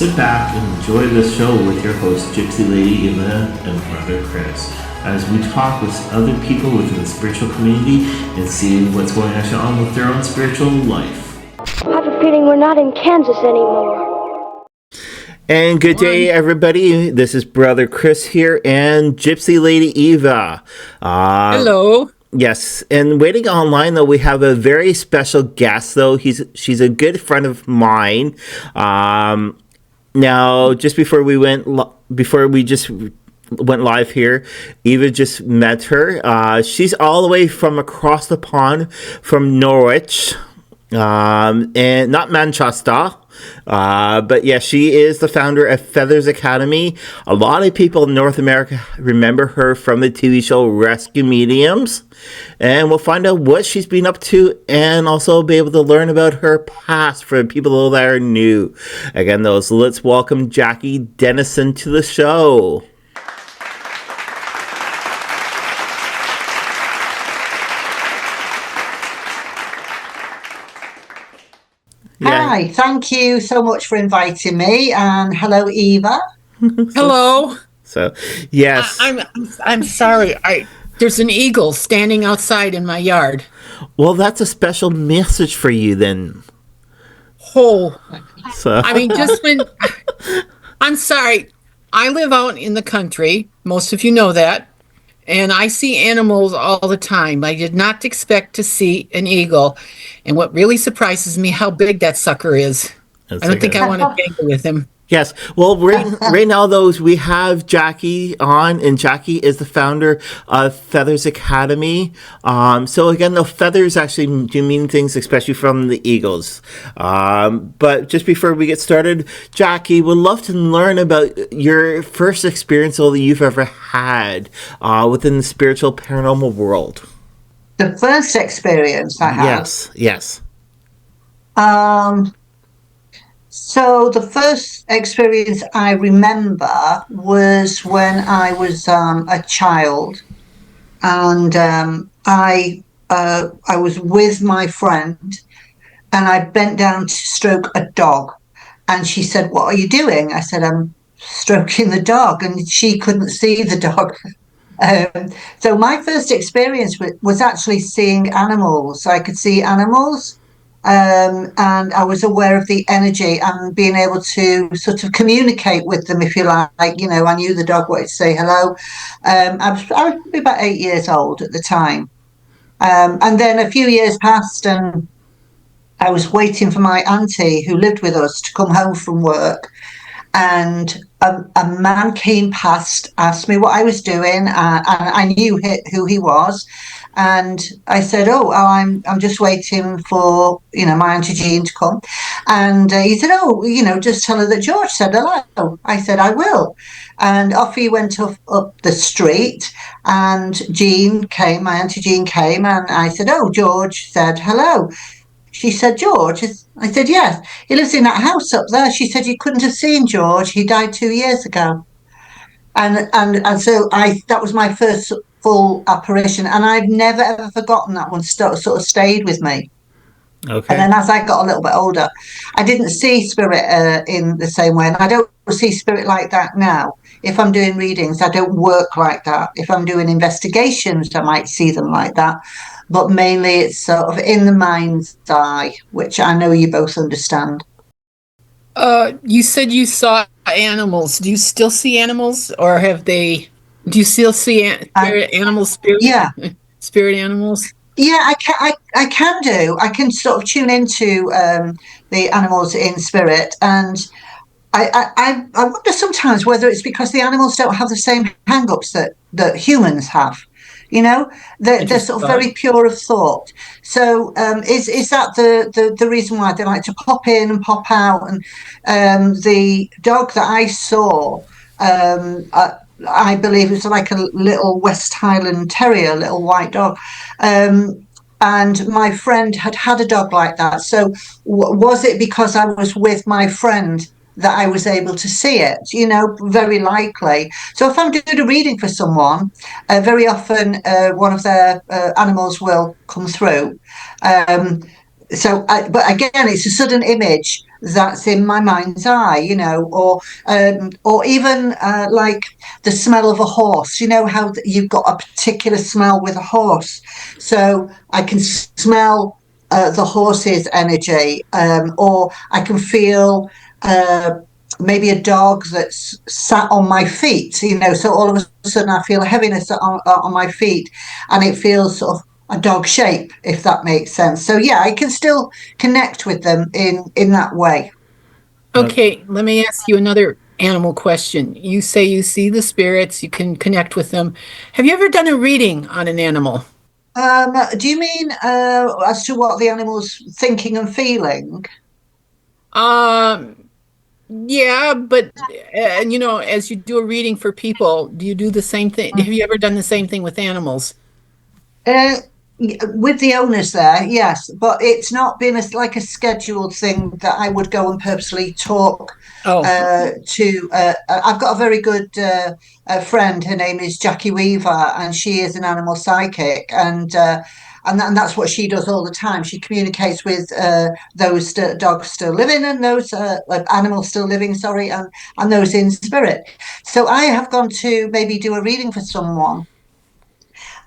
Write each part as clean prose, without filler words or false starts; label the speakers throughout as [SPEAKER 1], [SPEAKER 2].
[SPEAKER 1] Sit back and enjoy this show with your host, Gypsy Lady Eva and Brother Chris, as we talk with other people within the spiritual community and see what's going on with their own spiritual life.
[SPEAKER 2] I have a feeling we're not in Kansas anymore.
[SPEAKER 1] And good day, everybody. This is Brother Chris here and Gypsy Lady Eva.
[SPEAKER 3] Hello.
[SPEAKER 1] Yes, and waiting online though, we have a very special guest though. She's a good friend of mine. Now, just before we went live here, Eva just met her. She's all the way from across the pond from Norwich, and not Manchester. But yeah, she is the founder of Feathers Academy. A lot of people in North America remember her from the TV show Rescue Mediums. And we'll find out what she's been up to and also be able to learn about her past for people that are new. Again, though, so let's welcome Jackie Dennison to the show.
[SPEAKER 4] Yeah. Hi, thank you so much for inviting me, and hello, Eva.
[SPEAKER 3] Hello.
[SPEAKER 1] So, yes,
[SPEAKER 3] I'm sorry. There's an eagle standing outside in my yard.
[SPEAKER 1] Well, that's a special message for you then.
[SPEAKER 3] Oh,
[SPEAKER 1] so
[SPEAKER 3] I mean, just when I'm sorry, I live out in the country. Most of you know that. And I see animals all the time. I did not expect to see an eagle. And what really surprises me, how big that sucker is. I don't think I want to tangle with him.
[SPEAKER 1] Yes. Well, right now, though, we have Jackie on, and Jackie is the founder of Feathers Academy. So again, the feathers actually do mean things, especially from the eagles. But just before we get started, Jackie, would love to learn about your first experience that you've ever had within the spiritual paranormal world.
[SPEAKER 4] The first experience I had?
[SPEAKER 1] Yes.
[SPEAKER 4] So the first experience I remember was when I was a child, and I was with my friend, and I bent down to stroke a dog, and she said, "What are you doing?" I said, "I'm stroking the dog," and she couldn't see the dog. So my first experience was actually seeing animals. I could see animals. And I was aware of the energy and being able to sort of communicate with them, if you like. You know, I knew the dog wanted to say hello. I was probably about 8 years old at the time. And then a few years passed, and I was waiting for my auntie who lived with us to come home from work. And a man came past, asked me what I was doing, and I knew who he was. And I said, I'm just waiting for, my Auntie Jean to come. And he said, just tell her that George said hello. I said, I will. And off he went up the street, and Jean came, my Auntie Jean came, and I said, George said hello. She said, George? I said, yes. He lives in that house up there. She said, you couldn't have seen George. He died 2 years ago. And so that was my first full apparition, and I've never ever forgotten that one. Sort of stayed with me.
[SPEAKER 1] Okay.
[SPEAKER 4] And then as I got a little bit older, I didn't see spirit in the same way, and I don't see spirit like that now. If I'm doing readings, I don't work like that. If I'm doing investigations, I might see them like that, but mainly it's sort of in the mind's eye, which I know you both understand.
[SPEAKER 3] You said you saw animals. Do you still see animals, or do you still see animals?
[SPEAKER 4] Yeah.
[SPEAKER 3] Spirit animals?
[SPEAKER 4] Yeah, I can do. I can sort of tune into the animals in spirit, and I wonder sometimes whether it's because the animals don't have the same hang-ups that humans have. They're sort of very pure of thought. So is that the reason why they like to pop in and pop out? And the dog that I saw, I believe it was like a little West Highland Terrier, little white dog. And my friend had a dog like that. So was it because I was with my friend that I was able to see it? Very likely. So if I'm doing a reading for someone, very often one of their animals will come through. But again, it's a sudden image that's in my mind's eye, or even like the smell of a horse. You know how you've got a particular smell with a horse, so I can smell the horse's energy, or I can feel maybe a dog that's sat on my feet, so all of a sudden I feel a heaviness on my feet, and it feels sort of a dog shape, if that makes sense. So yeah, I can still connect with them in that way.
[SPEAKER 3] Okay, let me ask you another animal question. You say you see the spirits, you can connect with them. Have you ever done a reading on an animal?
[SPEAKER 4] Do you mean as to what the animal's thinking and feeling?
[SPEAKER 3] Um, yeah, but as you do a reading for people, do you do the same thing? Have you ever done the same thing with animals?
[SPEAKER 4] Uh, with the owners there, yes, but it's not been like a scheduled thing that I would go and purposely talk
[SPEAKER 3] Oh,
[SPEAKER 4] to. I've got a very good friend. Her name is Jackie Weaver, and she is an animal psychic, and that's what she does all the time. She communicates with those dogs still living, and those animals still living. Sorry, and those in spirit. So I have gone to maybe do a reading for someone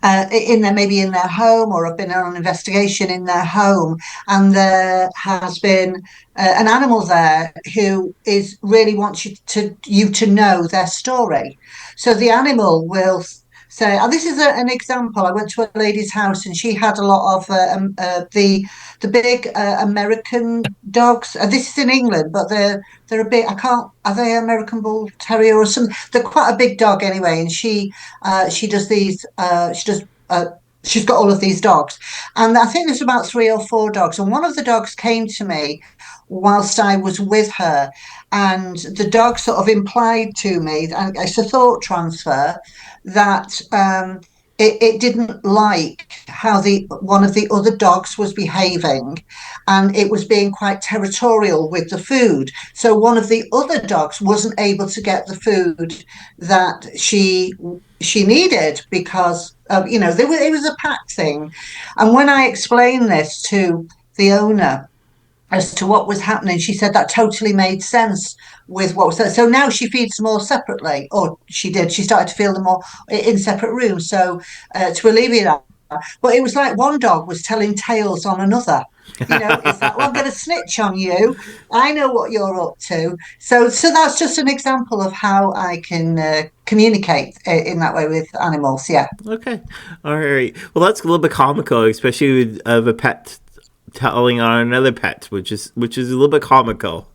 [SPEAKER 4] maybe in their home, or I've been on an investigation in their home, and there has been an animal there who is really wants you to know their story. So the animal will say, and this is an example. I went to a lady's house, and she had a lot of the big American dogs. This is in England, but they're a bit. I can't. Are they American Bull Terrier or something? They're quite a big dog anyway, and she does these. She's got all of these dogs, and I think there's about 3 or 4 dogs. And one of the dogs came to me whilst I was with her, and the dog sort of implied to me, and it's a thought transfer, that it didn't like how the one of the other dogs was behaving, and it was being quite territorial with the food. So one of the other dogs wasn't able to get the food that she needed, because it was a pack thing. And when I explained this to the owner as to what was happening, she said that totally made sense with what was there. So now she feeds them all separately, or she did. She started to feed them all in separate rooms, so to alleviate that. But it was like one dog was telling tales on another. It's like, well, I'm going to snitch on you. I know what you're up to. So that's just an example of how I can communicate in that way with animals. Yeah.
[SPEAKER 1] Okay. All right. Well, that's a little bit comical, especially with of a pet telling on another pet, which is a little bit comical.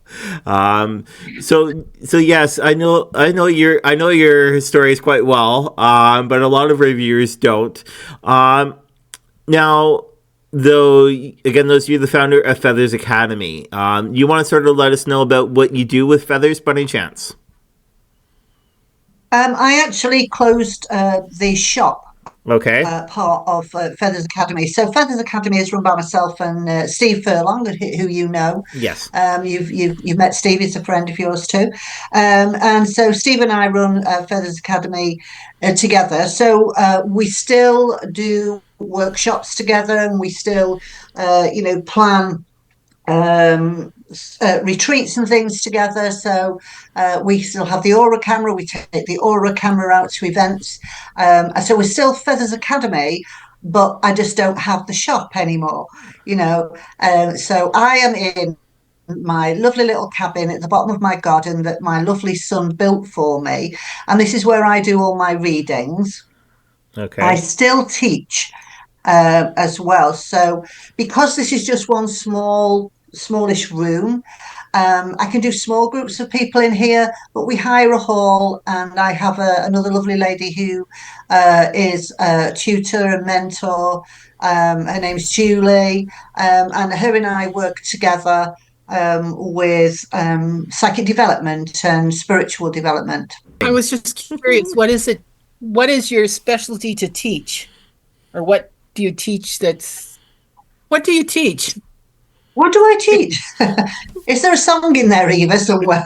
[SPEAKER 1] So yes, I know your stories quite well, but a lot of reviewers don't. Now, though, again, those of you the founder of Feathers Academy, you want to sort of let us know about what you do with Feathers, by any chance?
[SPEAKER 4] I actually closed the shop.
[SPEAKER 1] Okay.
[SPEAKER 4] Part of Feathers Academy. So Feathers Academy is run by myself and Steve Furlong, who you know.
[SPEAKER 1] Yes.
[SPEAKER 4] You've met Steve; he's a friend of yours too. And so Steve and I run Feathers Academy together. So we still do workshops together, and we still, plan retreats and things together. So we still have the aura camera. We take the aura camera out to events. So we're still Feathers Academy, but I just don't have the shop anymore. So I am in my lovely little cabin at the bottom of my garden that my lovely son built for me, and this is where I do all my readings.
[SPEAKER 1] Okay.
[SPEAKER 4] I still teach as well. So because this is just one smallish room, I can do small groups of people in here, but we hire a hall, and I have another lovely lady who is a tutor and mentor. Her name's Julie, and her and I work together with psychic development and spiritual development.
[SPEAKER 3] I was just curious, what is it? What is your specialty to teach? Or what do you teach what do you teach?
[SPEAKER 4] What do I teach? Is there a song in there, Eva, somewhere?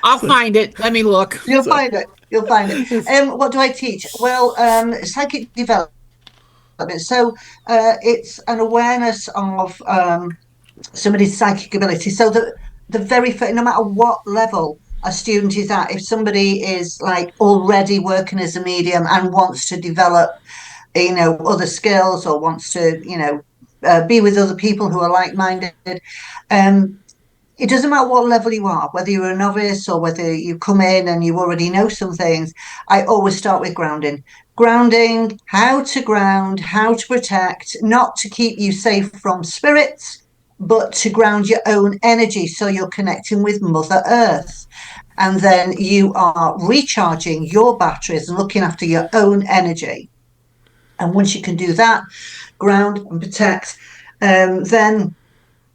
[SPEAKER 3] I'll find it. Let me look.
[SPEAKER 4] You'll find it. What do I teach? Well, psychic development. So it's an awareness of somebody's psychic ability. So the very first, no matter what level a student is at, if somebody is like already working as a medium and wants to develop, other skills, or wants to, be with other people who are like-minded, it doesn't matter what level you are, whether you're a novice or whether you come in and you already know some things. I always start with grounding. Grounding, how to ground, how to protect, not to keep you safe from spirits, but to ground your own energy so you're connecting with Mother Earth. And then you are recharging your batteries and looking after your own energy. And once you can do that, ground and protect, then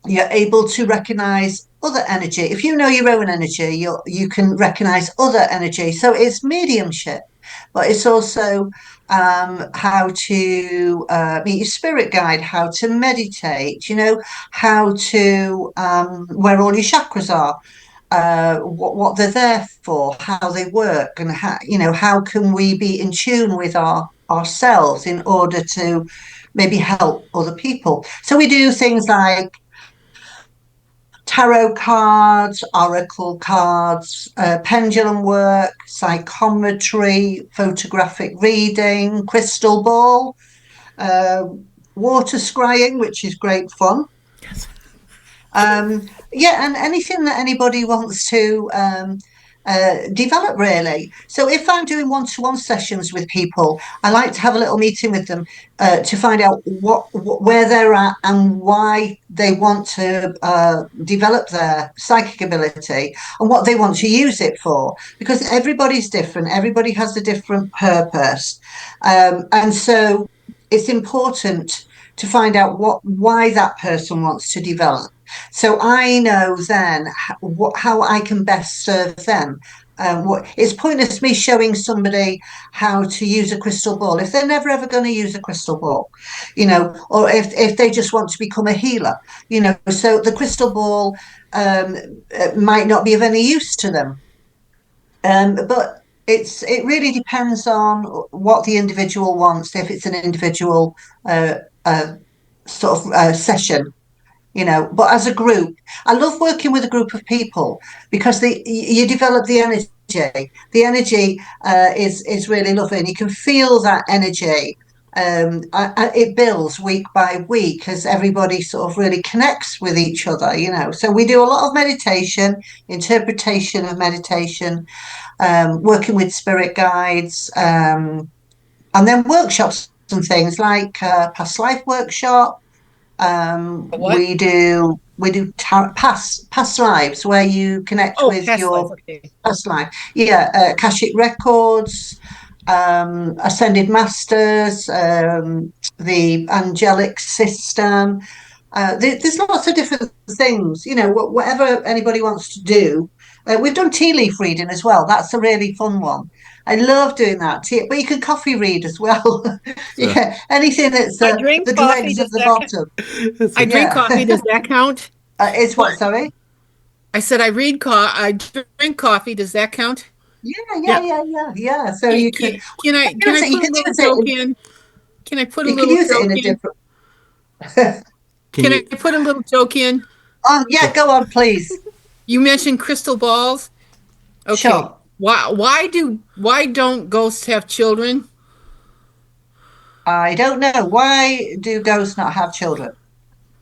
[SPEAKER 4] you're able to recognize other energy. If you know your own energy, you can recognize other energy. So it's mediumship, but it's also how to meet your spirit guide, how to meditate, how to where all your chakras are, what they're there for, how they work, and how can we be in tune with ourselves in order to maybe help other people. So we do things like tarot cards, oracle cards, pendulum work, psychometry, photographic reading, crystal ball, water scrying, which is great fun.
[SPEAKER 1] Yes.
[SPEAKER 4] And anything that anybody wants to develop, really. So if I'm doing one-to-one sessions with people, I like to have a little meeting with them to find out where they're at and why they want to develop their psychic ability and what they want to use it for, because everybody's different, everybody has a different purpose, and so it's important to find out why that person wants to develop. So I know then how I can best serve them. It's pointless me showing somebody how to use a crystal ball if they're never ever going to use a crystal ball, or if they just want to become a healer, So the crystal ball might not be of any use to them, but it really depends on what the individual wants. If it's an individual sort of session. But as a group, I love working with a group of people because you develop the energy. The energy is really lovely, and you can feel that energy. It builds week by week as everybody sort of really connects with each other, So we do a lot of meditation, interpretation of meditation, working with spirit guides, and then workshops and things like past life workshop. We do past lives where you connect with your past life. Yeah, Akashic records, ascended masters, the angelic system. There's lots of different things. Whatever anybody wants to do. We've done tea leaf reading as well. That's a really fun one. I love doing that. But you can coffee read as well. Yeah, anything that's the dregs at the bottom.
[SPEAKER 3] I drink coffee. Does that count?
[SPEAKER 4] It's what? Sorry.
[SPEAKER 3] I said I drink coffee. Does that count?
[SPEAKER 4] Yeah. So you can.
[SPEAKER 3] Can I put a little joke in? Can I put a little joke in? Can I put a little joke in?
[SPEAKER 4] Oh yeah, go on, please.
[SPEAKER 3] You mentioned crystal balls. Okay.
[SPEAKER 4] Sure.
[SPEAKER 3] Why don't ghosts have children?
[SPEAKER 4] I don't know. Why do ghosts not have children?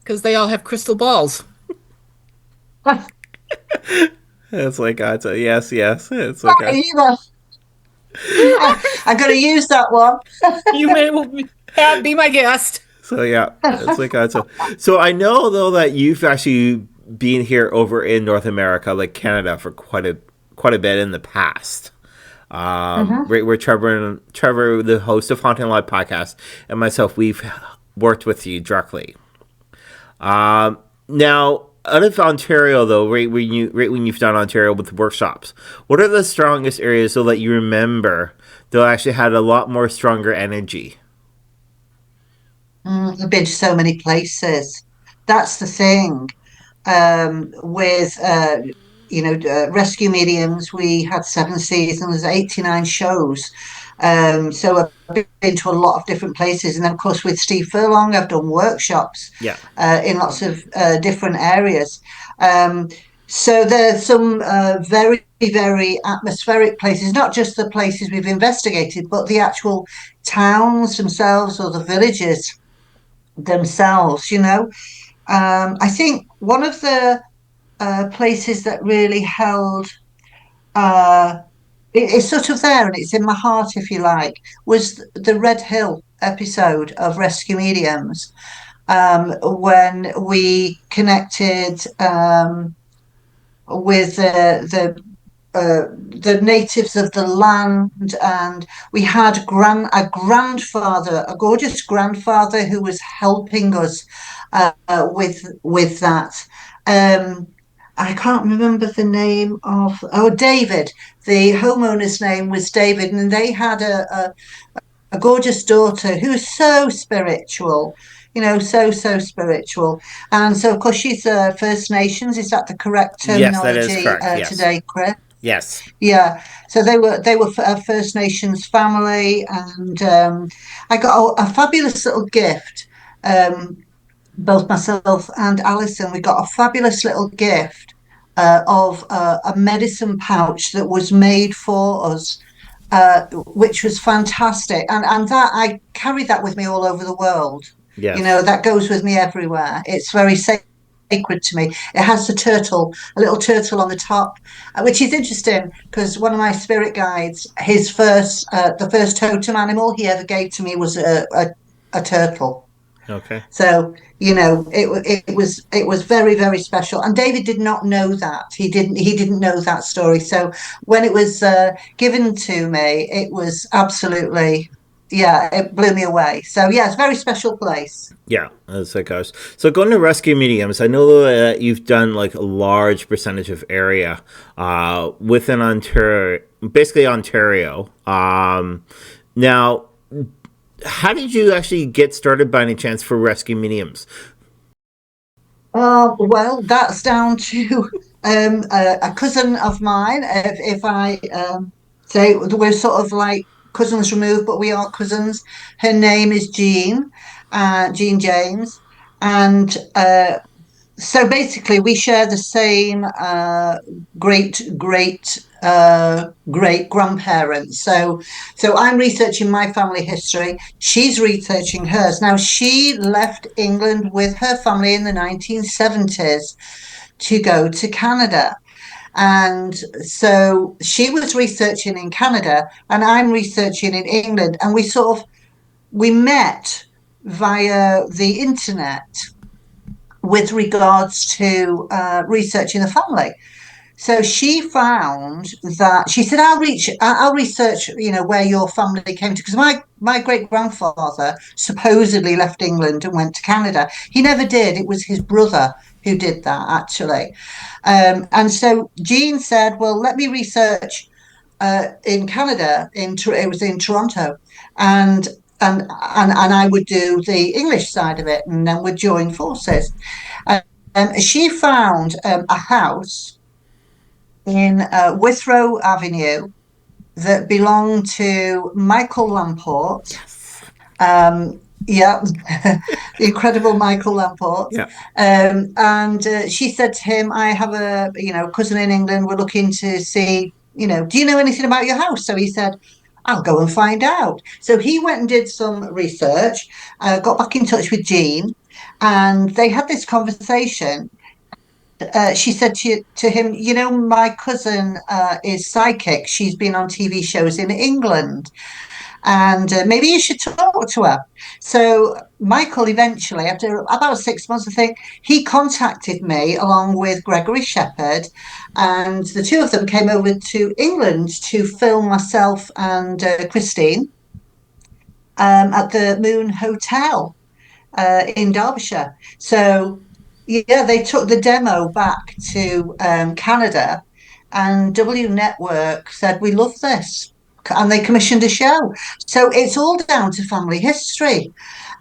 [SPEAKER 3] Because they all have crystal balls.
[SPEAKER 1] It's like yes. It's like
[SPEAKER 4] I'm going to use that one.
[SPEAKER 3] You may be my guest.
[SPEAKER 1] So yeah, it's like so I know though that you've actually been here over in North America, like Canada, for quite a bit in the past. We're Trevor, the host of Haunting Live podcast, and myself, we've worked with you directly. Now, out of Ontario, though, right when you've done Ontario with workshops, what are the strongest areas so that you remember that actually had a lot more stronger energy?
[SPEAKER 4] I've been to so many places. That's the thing. With rescue mediums, we had 7 seasons, 89 shows. So I've been to a lot of different places. And then, of course, with Steve Furlong, I've done workshops
[SPEAKER 1] Yeah.
[SPEAKER 4] in lots of different areas. So there's some very, very atmospheric places, not just the places we've investigated, but the actual towns themselves or the villages themselves, you know. I think one of the places that really held uh, it's sort of there and it's in my heart, if you like, was the Red Hill episode of Rescue Mediums, when we connected with the natives of the land, and we had a grandfather, a gorgeous grandfather, who was helping us with that. I can't remember the name of David. The homeowner's name was David, and they had a gorgeous daughter who's so spiritual, you know, so spiritual. And so, of course, she's First Nations. Is that the correct
[SPEAKER 1] Yes, that is
[SPEAKER 4] terminology
[SPEAKER 1] correct. Yes.
[SPEAKER 4] today, Chris?
[SPEAKER 1] Yes.
[SPEAKER 4] Yeah. So they were a First Nations family, and I got a fabulous little gift. Both myself and Alison, we got a fabulous little gift of a medicine pouch that was made for us, which was fantastic. And that I carried that with me all over the world.
[SPEAKER 1] Yes.
[SPEAKER 4] You know, that goes with me everywhere. It's very sacred to me. It has a little turtle on the top, which is interesting because one of my spirit guides, the first totem animal he ever gave to me was a turtle.
[SPEAKER 1] Okay.
[SPEAKER 4] So, you know, it was very, very special. And David did not know that. He didn't know that story. So when it was given to me, it was absolutely, yeah, it blew me away. So yeah, it's a very special place.
[SPEAKER 1] Yeah, that's like us. So going to rescue mediums, I know that you've done like a large percentage of area within Ontario, basically Ontario. Now, how did you actually get started by any chance for rescue mediums?
[SPEAKER 4] Well, that's down to a cousin of mine. If I say we're sort of like cousins removed, but we are cousins. Her name is Jean, Jean James, and so basically we share the same great grandparents. So I'm researching my family history, she's researching hers. Now, she left England with her family in the 1970s to go to Canada, and so she was researching in Canada and I'm researching in England, and we met via the internet with regards to researching the family. So she found that she said, I'll research, you know, where your family came to, because my great grandfather supposedly left England and went to Canada. He never did. It was his brother who did that, actually. And so Jean said, well, let me research in Canada. It was in Toronto, and I would do the English side of it, and then we'd join forces. She found a house in Withrow Avenue that belonged to Michael Lamport. Yeah, the incredible Michael Lamport.
[SPEAKER 1] Yeah.
[SPEAKER 4] And she said to him, I have a cousin in England. We're looking to see, do you know anything about your house? So he said, I'll go and find out. So he went and did some research, got back in touch with Jean, and they had this conversation. She said to him, my cousin is psychic. She's been on TV shows in England, and maybe you should talk to her. So Michael eventually, after about 6 months, I think, he contacted me along with Gregory Shepherd, and the two of them came over to England to film myself and Christine at the Moon Hotel in Derbyshire. So yeah, they took the demo back to Canada, and W Network said, we love this. And they commissioned a show. So it's all down to family history.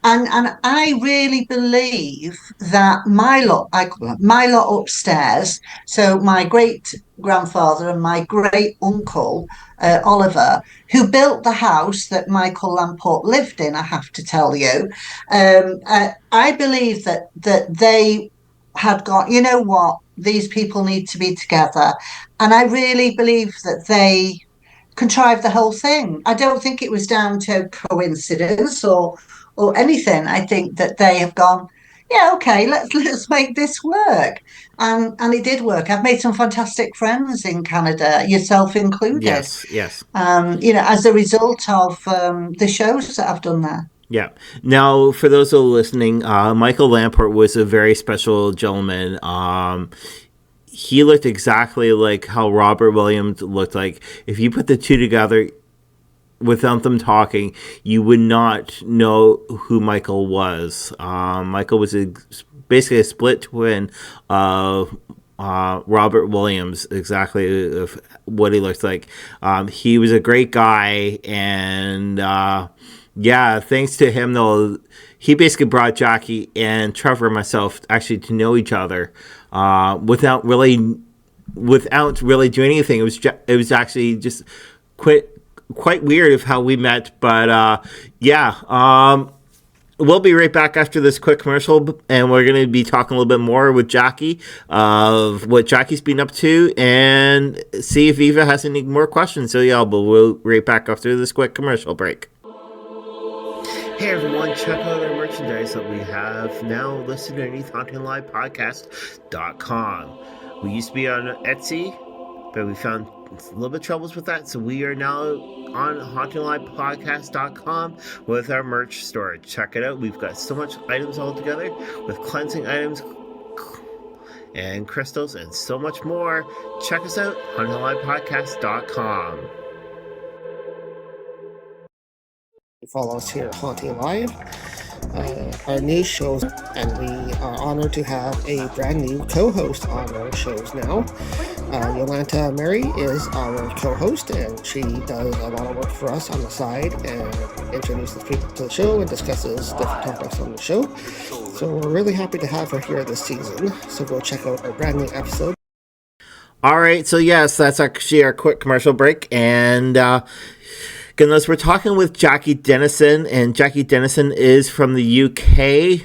[SPEAKER 4] And I really believe that my lot upstairs, so my great grandfather and my great uncle Oliver, who built the house that Michael Lamport lived in, I have to tell you, I believe that they had got, you know what, these people need to be together, and I really believe that they contrived the whole thing. I don't think it was down to coincidence or anything. I think that they have gone, yeah, okay, let's make this work, and it did work. I've made some fantastic friends in Canada, yourself included.
[SPEAKER 1] Yes, yes.
[SPEAKER 4] As a result of the shows that I've done there.
[SPEAKER 1] Yeah. Now, for those who are listening, Michael Lamport was a very special gentleman. He looked exactly like how Robert Williams looked like. If you put the two together without them talking, you would not know who Michael was. Michael was basically a split twin of Robert Williams, exactly of what he looked like. He was a great guy, and yeah, thanks to him, though, he basically brought Jackie and Trevor and myself actually to know each other without really doing anything. It was actually just quite weird of how we met, but yeah. We'll be right back after this quick commercial, and we're going to be talking a little bit more with Jackie of what Jackie's been up to, and see if Eva has any more questions. So yeah, but we'll be right back after this quick commercial break. Hey everyone, check out our merchandise that we have now listed underneath HauntingLivePodcast.com. We used to be on Etsy, but we found a little bit of troubles with that, so we are now on HauntingLivePodcast.com with our merch store. Check it out. We've got so much items all together with cleansing items and crystals and so much more. Check us out, HauntingLivePodcast.com.
[SPEAKER 5] Follow us here at Haunting Live, our new shows, and we are honored to have a brand new co-host on our shows now. Yolanta Mary is our co-host, and she does a lot of work for us on the side and introduces people to the show and discusses different topics on the show. So we're really happy to have her here this season. So go check out our brand new episode.
[SPEAKER 1] All right, so yes, that's actually our quick commercial break, and goodness, we're talking with Jackie Dennison, and Jackie Dennison is from the UK.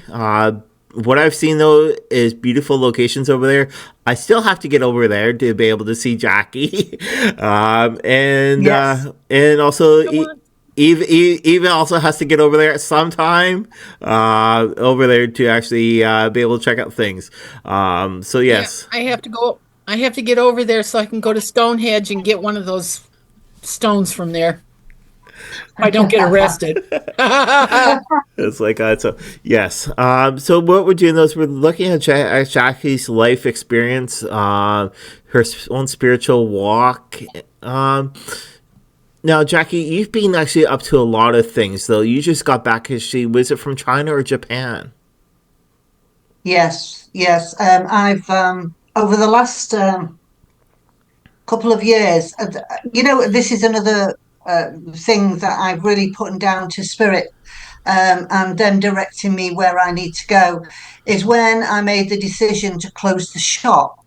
[SPEAKER 1] What I've seen, though, is beautiful locations over there. I still have to get over there to be able to see Jackie. And also Eva also has to get over there at some time over there to actually be able to check out things. So, yes.
[SPEAKER 3] Yeah, I have to get over there so I can go to Stonehenge and get one of those stones from there. I don't get arrested.
[SPEAKER 1] It's like so yes. So what we're doing is we're looking at Jackie's life experience, her own spiritual walk. Now, Jackie, you've been actually up to a lot of things, though. You just got back. Was it from China or Japan?
[SPEAKER 4] Yes. I've over the last couple of years. This is another thing that I've really put down to spirit, and then directing me where I need to go, is when I made the decision to close the shop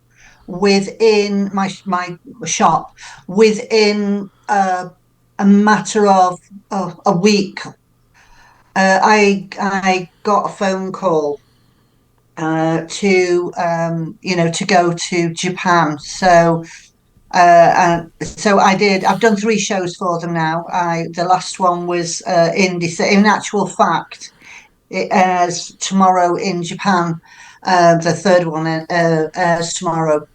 [SPEAKER 4] within my shop within a matter of a week. I got a phone call to go to Japan. So I did. I've done 3 shows for them now. The last one was in actual fact, it airs tomorrow in Japan. The third one airs tomorrow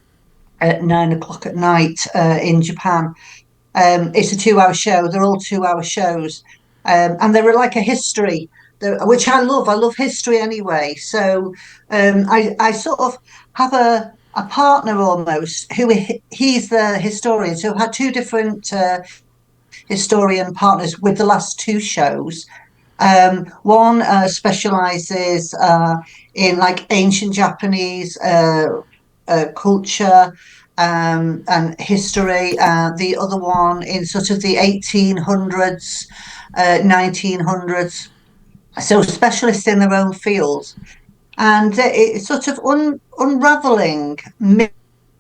[SPEAKER 4] at 9:00 at night in Japan. It's a 2-hour show. They're all 2-hour shows, and they're like a history, which I love. I love history anyway. So I sort of have a partner almost who he's the historian. So I've had 2 different historian partners with the last 2 shows. One specializes in like ancient Japanese culture and history. The other one in sort of the 1800s, 1900s. so specialists in their own fields, and it's sort of unraveling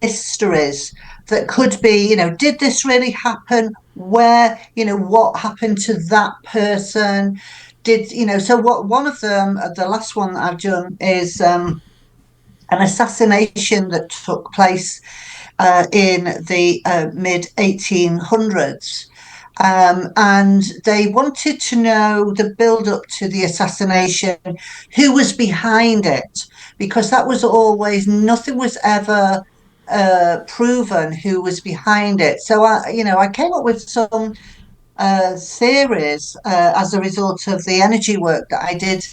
[SPEAKER 4] mysteries that could be, did this really happen? Where, what happened to that person? So what one of them, the last one that I've done is an assassination that took place in the mid 1800s. And they wanted to know the build up to the assassination, who was behind it, because that was always, nothing was ever proven who was behind it. So I came up with some theories as a result of the energy work that I did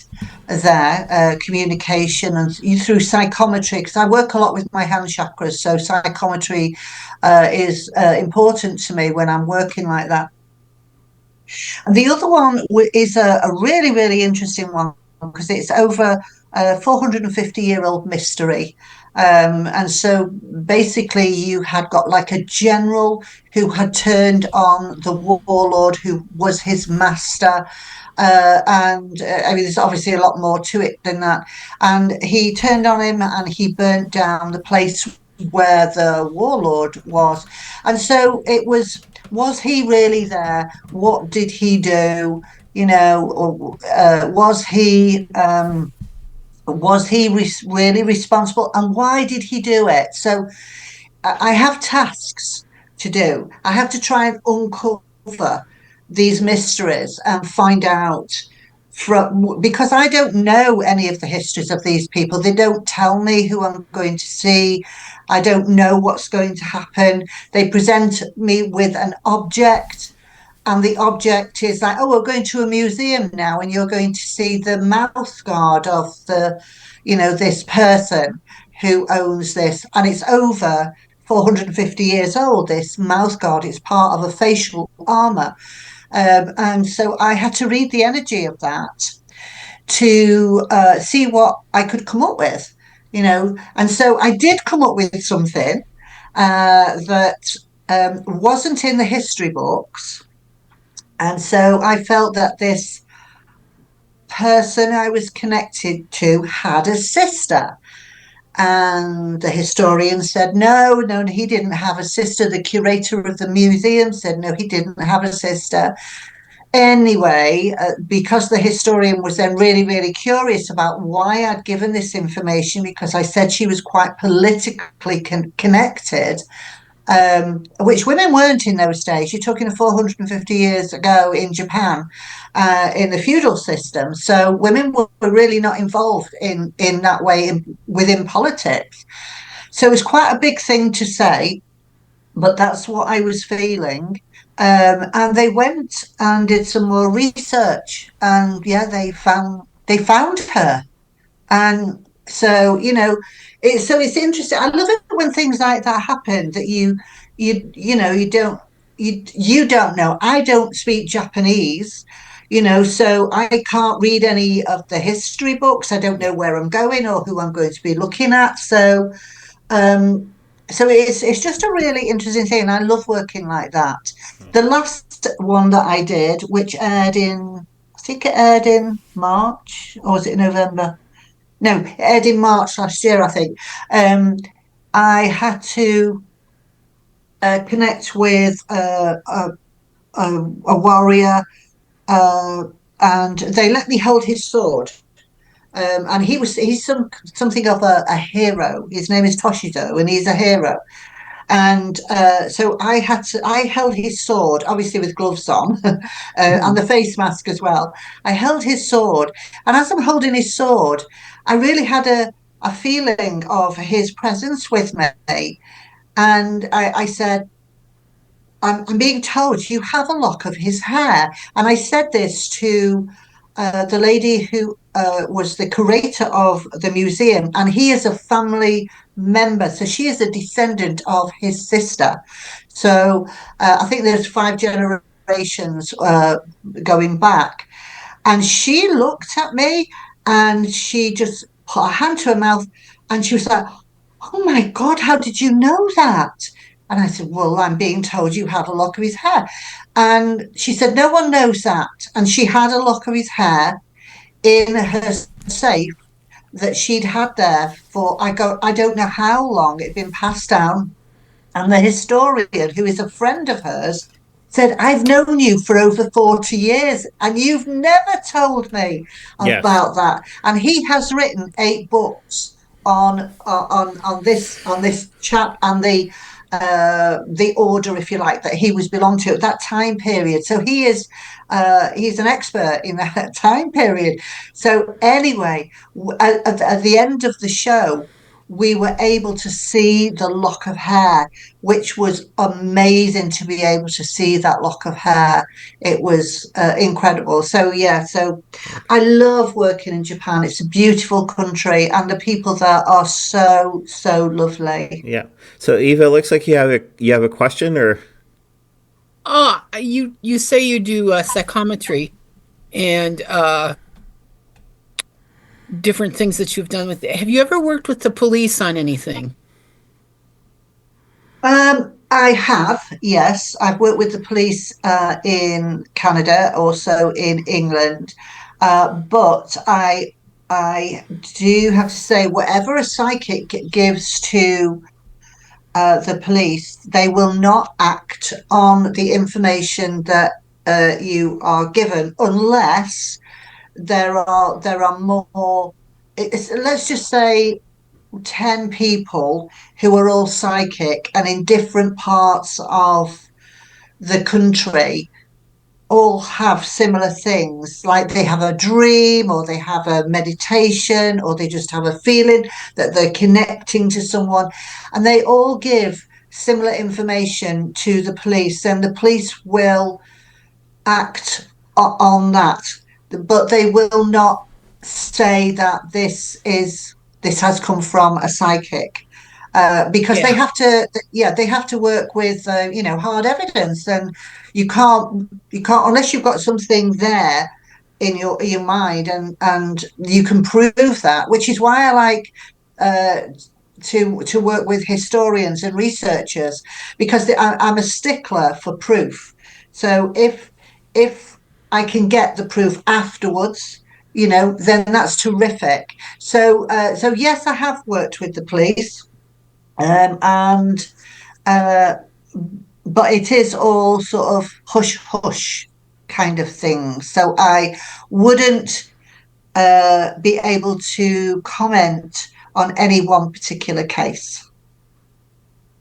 [SPEAKER 4] there, communication and through psychometry, because I work a lot with my hand chakras. So psychometry is important to me when I'm working like that. And the other one is a really, really interesting one because it's over a 450-year-old mystery. And so basically, you had got like a general who had turned on the warlord who was his master. And I mean, there's obviously a lot more to it than that. And he turned on him and he burnt down the place where the warlord was. And so it was he really there? What did he do? Was he really responsible? And why did he do it? So I have tasks to do. I have to try and uncover these mysteries and find out because I don't know any of the histories of these people. They don't tell me who I'm going to see. I don't know what's going to happen. They present me with an object, and the object is like, oh, we're going to a museum now, and you're going to see the mouth guard of this person who owns this, and it's over 450 years old. This mouth guard is part of a facial armor. And so I had to read the energy of that to see what I could come up with, And so I did come up with something that wasn't in the history books. And so I felt that this person I was connected to had a sister. And the historian said, no, he didn't have a sister. The curator of the museum said, no, he didn't have a sister. Anyway, because the historian was then really, really curious about why I'd given this information, because I said she was quite politically connected, which women weren't in those days. You're talking 450 years ago in Japan, in the feudal system. So women were really not involved in that way within politics. So it was quite a big thing to say, but that's what I was feeling. And they went and did some more research, and yeah, they found her. And so it's interesting. I love it when things like that happen, that you don't know. I don't speak Japanese, so I can't read any of the history books. I don't know where I'm going or who I'm going to be looking at. So it's just a really interesting thing. I love working like that. The last one that I did, which aired in, I think it aired in March, or was it November? No, it aired in March last year, I think. I had to connect with a warrior, and they let me hold his sword. And he's something of a hero. His name is Toshizo, and he's a hero. And so I held his sword, obviously with gloves on, and the face mask as well. I held his sword, and as I'm holding his sword, I really had a feeling of his presence with me. And I said, I'm being told you have a lock of his hair. And I said this to the lady who was the curator of the museum, and he is a family member. So she is a descendant of his sister. So I think there's 5 generations going back. And she looked at me and she just put her hand to her mouth and she was like, oh my God, how did you know that? And I said, well, I'm being told you have a lock of his hair. And she said, no one knows that. And she had a lock of his hair in her safe that she'd had there for, I don't know how long it'd been passed down. And the historian, who is a friend of hers, said, I've known you for over 40 years and you've never told me
[SPEAKER 1] Yes.
[SPEAKER 4] about that. And he has written 8 books on this chap and the order, if you like, that he was belonged to at that time period. So he's an expert in that time period. So anyway, at the end of the show, we were able to see the lock of hair, which was amazing to be able to see that lock of hair. It was incredible. So yeah, so I love working in Japan. It's a beautiful country, and the people there are so lovely.
[SPEAKER 1] Yeah. So Eva, it looks like you have a question, or
[SPEAKER 3] You say you do psychometry and different things that you've done with it. Have you ever worked with the police on anything?
[SPEAKER 4] I have, yes. I've worked with the police in Canada, also in England, but I do have to say, whatever a psychic gives to the police, they will not act on the information that you are given unless there are more. Let's just say 10 people who are all psychic and in different parts of the country, all have similar things, like they have a dream or they have a meditation or they just have a feeling that they're connecting to someone, and they all give similar information to the police, and the police will act on that, but they will not say that this has come from a psychic, because they have to, they have to work with hard evidence, and you can't unless you've got something there in your mind, and you can prove that, which is why I like to work with historians and researchers, because I'm a stickler for proof. So if I can get the proof afterwards, then that's terrific. So yes, I have worked with the police, and but it is all sort of hush hush kind of thing. So I wouldn't be able to comment on any one particular case.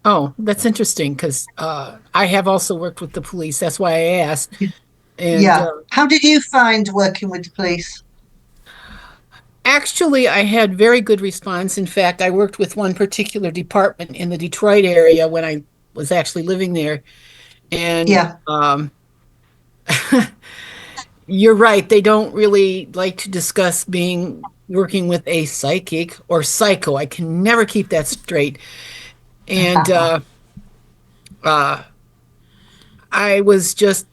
[SPEAKER 3] Oh, that's interesting because I have also worked with the police. That's why I asked. And
[SPEAKER 4] Yeah. How did you find working with the police?
[SPEAKER 3] actually, I had very good response. In fact, I worked with one particular department in the Detroit area when I was actually living there. And
[SPEAKER 4] Yeah.
[SPEAKER 3] you're right. They don't really like to discuss working with a psychic or psycho. I can never keep that straight. And I was just,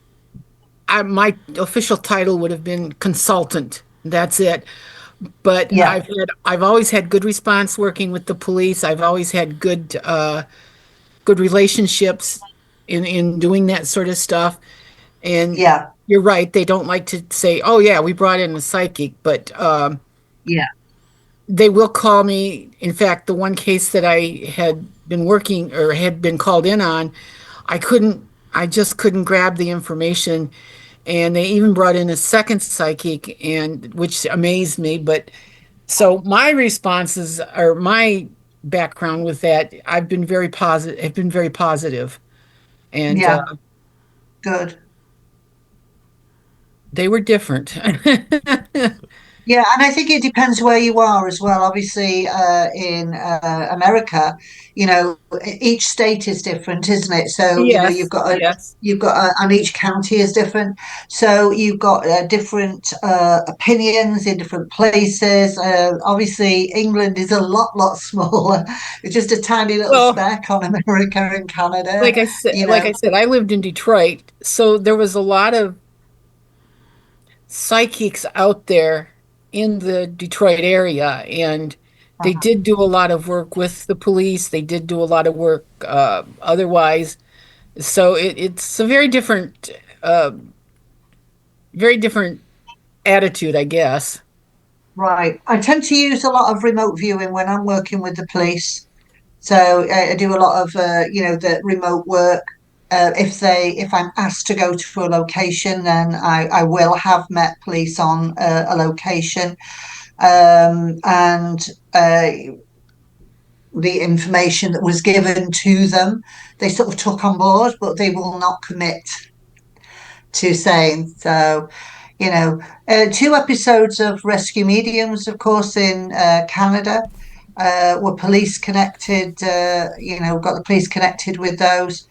[SPEAKER 3] my official title would have been consultant. That's it. But
[SPEAKER 4] Yeah.
[SPEAKER 3] I've always had good response working with the police. I've always had good relationships in doing that sort of stuff. And
[SPEAKER 4] Yeah.
[SPEAKER 3] you're right. They don't like to say, "Oh yeah, we brought in a psychic," but
[SPEAKER 4] Yeah.
[SPEAKER 3] they will call me. In fact, the one case that I had been working or had been called in on, I just couldn't grab the information. And they even brought in a second psychic, and which amazed me. But so my responses or my background with that, I've been very positive, have been very positive. And
[SPEAKER 4] Yeah. Good.
[SPEAKER 3] they were different.
[SPEAKER 4] Yeah, and I think it depends where you are as well. Obviously, in America, each state is different, isn't it? So,
[SPEAKER 3] Yes, yes.
[SPEAKER 4] and each county is different. So you've got different opinions in different places. Obviously, England is a lot smaller. It's just a tiny little
[SPEAKER 3] Well,
[SPEAKER 4] speck on America and Canada.
[SPEAKER 3] like I said, I lived in Detroit, so there was a lot of psychics out there in the Detroit area, and they did do a lot of work with the police. They did do a lot of work otherwise. So it's a very different attitude, I guess.
[SPEAKER 4] Right. I tend to use a lot of remote viewing when I'm working with the police. So I do a lot of the remote work. If I'm asked to go to a location, then I will have met police on a location, and the information that was given to them, they sort of took on board, but they will not commit to saying. So, 2 episodes of Rescue Mediums, of course, in Canada. Were police connected, got the police connected with those.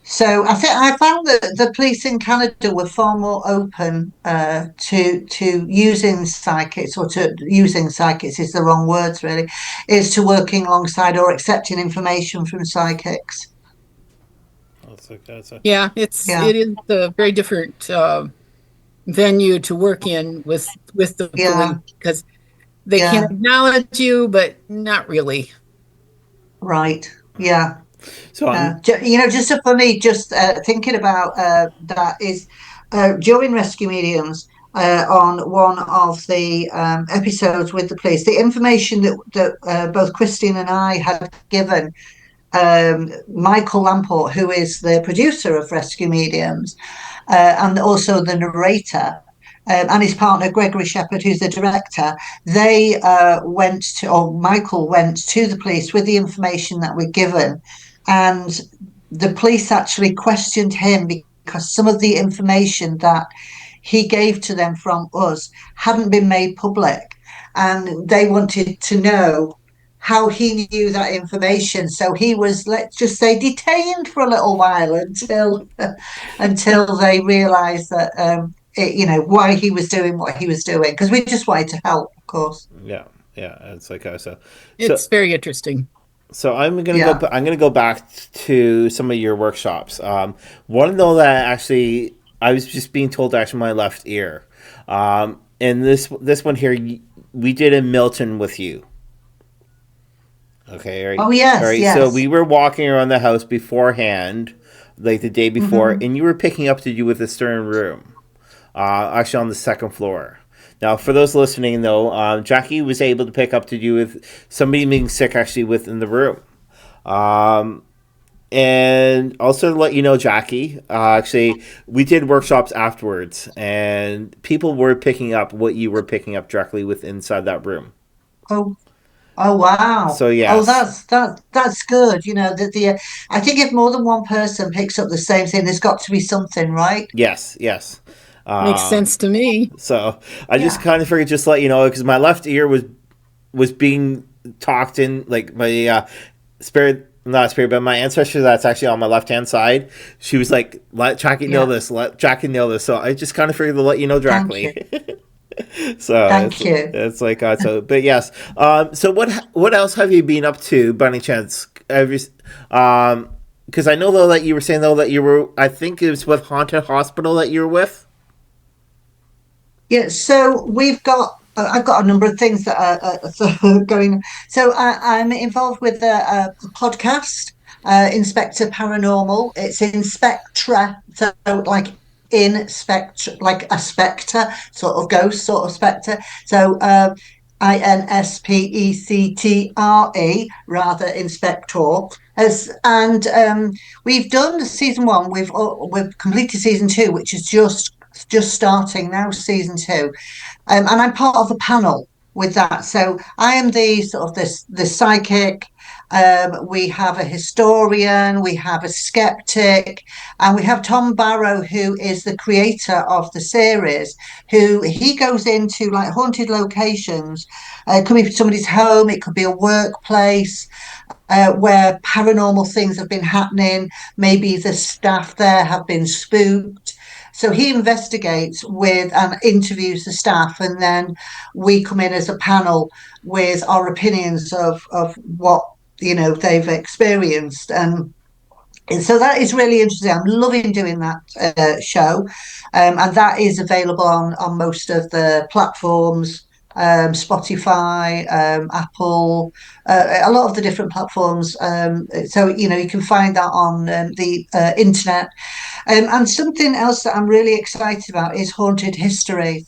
[SPEAKER 4] So I found that the police in Canada were far more open to using psychics, or to using psychics is the wrong words really, is to working alongside or accepting information from psychics.
[SPEAKER 3] Yeah,
[SPEAKER 4] Yeah,
[SPEAKER 3] it is a very different venue to work in with the
[SPEAKER 4] yeah,
[SPEAKER 3] police, because they
[SPEAKER 4] yeah,
[SPEAKER 3] can acknowledge you, but not really.
[SPEAKER 4] right, yeah.
[SPEAKER 1] So I'm
[SPEAKER 4] Just for me, just thinking about that is during Rescue Mediums, on one of the episodes with the police, the information that both Christine and I had given Michael Lamport, who is the producer of Rescue Mediums, and also the narrator. And his partner Gregory Shepherd, who's the director, they Michael went to the police with the information that we're given, and the police actually questioned him because some of the information that he gave to them from us hadn't been made public, and they wanted to know how he knew that information. So he was, let's just say, detained for a little while until they realised that why he was doing what he was doing, because we just wanted to help, of course.
[SPEAKER 1] yeah, yeah. It's like
[SPEAKER 3] It's very interesting.
[SPEAKER 1] So I'm gonna
[SPEAKER 4] Yeah.
[SPEAKER 1] I'm gonna go back to some of your workshops. One though that actually I was just being told to actually my left ear, and this one here we did in Milton with you. Okay, right.
[SPEAKER 4] Oh
[SPEAKER 1] All
[SPEAKER 4] yes,
[SPEAKER 1] right. So
[SPEAKER 4] yes.
[SPEAKER 1] we were walking around the house beforehand, like the day before,
[SPEAKER 4] Hmm.
[SPEAKER 1] and you were picking up to do with the stern room, actually on the second floor. Now, for those listening, though, Jackie was able to pick up to do with somebody being sick actually within the room. Um, and also to let you know, Jackie, actually, we did workshops afterwards, and people were picking up what you were picking up directly with inside that room.
[SPEAKER 4] Oh, oh wow.
[SPEAKER 1] So
[SPEAKER 4] Oh,
[SPEAKER 1] yes,
[SPEAKER 4] that's good. I think if more than one person picks up the same thing, there's got to be something, right?
[SPEAKER 1] yes, yes.
[SPEAKER 3] Makes
[SPEAKER 1] Um,
[SPEAKER 3] sense to me.
[SPEAKER 1] so I just
[SPEAKER 4] Yeah.
[SPEAKER 1] kind of figured just to let you know because my left ear was being talked in, like my spirit, not spirit, but my ancestor that's actually on my left hand side. She was like, "Let Jackie know
[SPEAKER 4] Yeah.
[SPEAKER 1] this. Let Jackie know this." So I just kind of figured to let you know
[SPEAKER 4] Thank you.
[SPEAKER 1] directly. So
[SPEAKER 4] Thank you.
[SPEAKER 1] it's like but yes. So what else have you been up to, by any chance? Because I know though that you were saying though that you were, I think it was with Haunted Hospital that you were with.
[SPEAKER 4] Yeah, so I've got a number of things that are going. So I'm involved with a podcast, Inspector Paranormal. It's Inspectra, so like in spectre, like a spectre, sort of ghost, sort of spectre. So INSPECTRE, rather, Inspector. And we've done season 1. We've completed season 2, which is just starting now, season 2, and I'm part of the panel with that. So I am the sort of the psychic. We have a historian, we have a skeptic, and we have Tom Barrow, who is the creator of the series. Who he goes into like haunted locations. It could be somebody's home, it could be a workplace, where paranormal things have been happening. Maybe the staff there have been spooked. So he investigates with and interviews the staff, and then we come in as a panel with our opinions of what they've experienced. And so that is really interesting. I'm loving doing that show, and that is available on most of the platforms. Spotify, Apple, a lot of the different platforms. So, you can find that on the internet. And something else that I'm really excited about is haunted history.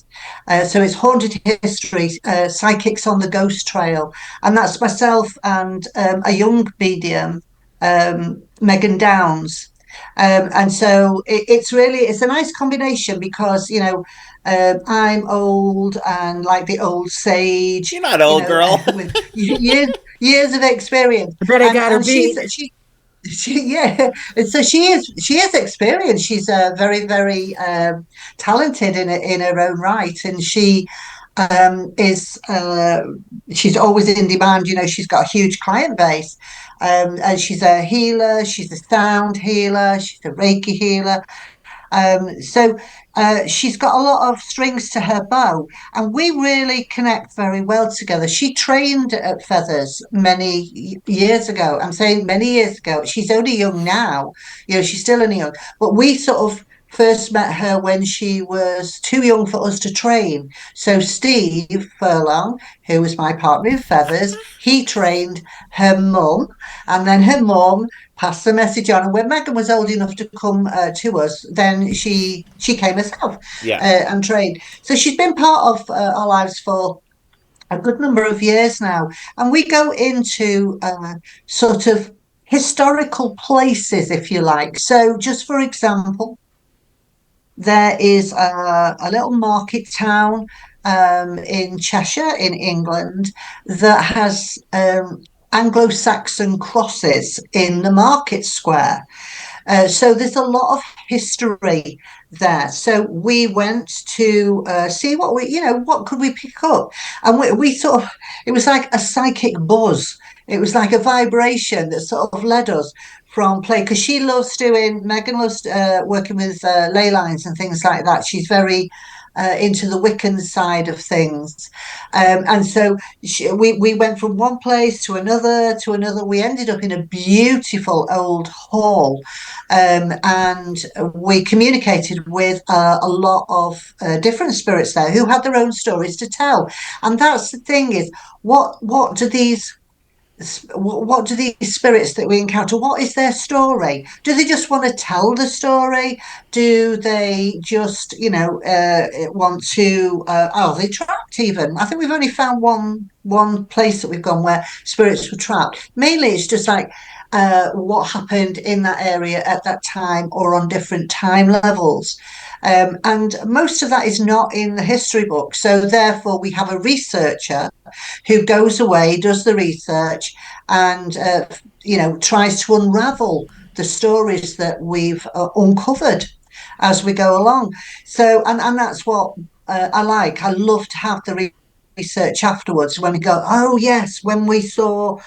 [SPEAKER 4] So it's haunted history, psychics on the ghost trail, and that's myself and a young medium, Megan Downs. And so it's a nice combination because I'm old and like the old sage,
[SPEAKER 1] You're not old, girl.
[SPEAKER 4] with years of experience.
[SPEAKER 3] I bet I got her
[SPEAKER 4] And
[SPEAKER 3] beat.
[SPEAKER 4] yeah, and so she is experienced. She's very, very talented in her own right, and is she's always in demand. She's got a huge client base, and she's a healer. She's a sound healer. She's a Reiki healer. So she's got a lot of strings to her bow, and we really connect very well together. She trained at Feathers many years ago. I'm saying many years ago. She's only young now. She's still only young, but we sort of first met her when she was too young for us to train. So Steve Furlong, who was my partner in Feathers, he trained her mum, and then her mum passed the message on. And when Megan was old enough to come to us, then she came herself and trained. So she's been part of our lives for a good number of years now. And we go into sort of historical places, if you like. So just for example, there is a little market town in Cheshire, in England, that has Anglo-Saxon crosses in the market square. So there's a lot of history there. So we went to see what could we pick up, and we sort of, it was like a psychic buzz. It was like a vibration that sort of led us from play, because Megan loves working with ley lines and things like that. She's very into the Wiccan side of things. And so we went from one place to another to another. We ended up in a beautiful old hall, and we communicated with a lot of different spirits there who had their own stories to tell. And that's the thing, is what do these spirits that we encounter, what is their story? Do they just want to tell the story? Do they just want to are they trapped? Even I think we've only found one place that we've gone where spirits were trapped. Mainly it's just like what happened in that area at that time, or on different time levels. And most of that is not in the history book. So therefore we have a researcher who goes away, does the research, and tries to unravel the stories that we've uncovered as we go along. So and that's what I like. I love to have the research afterwards, when we go, oh yes, when we saw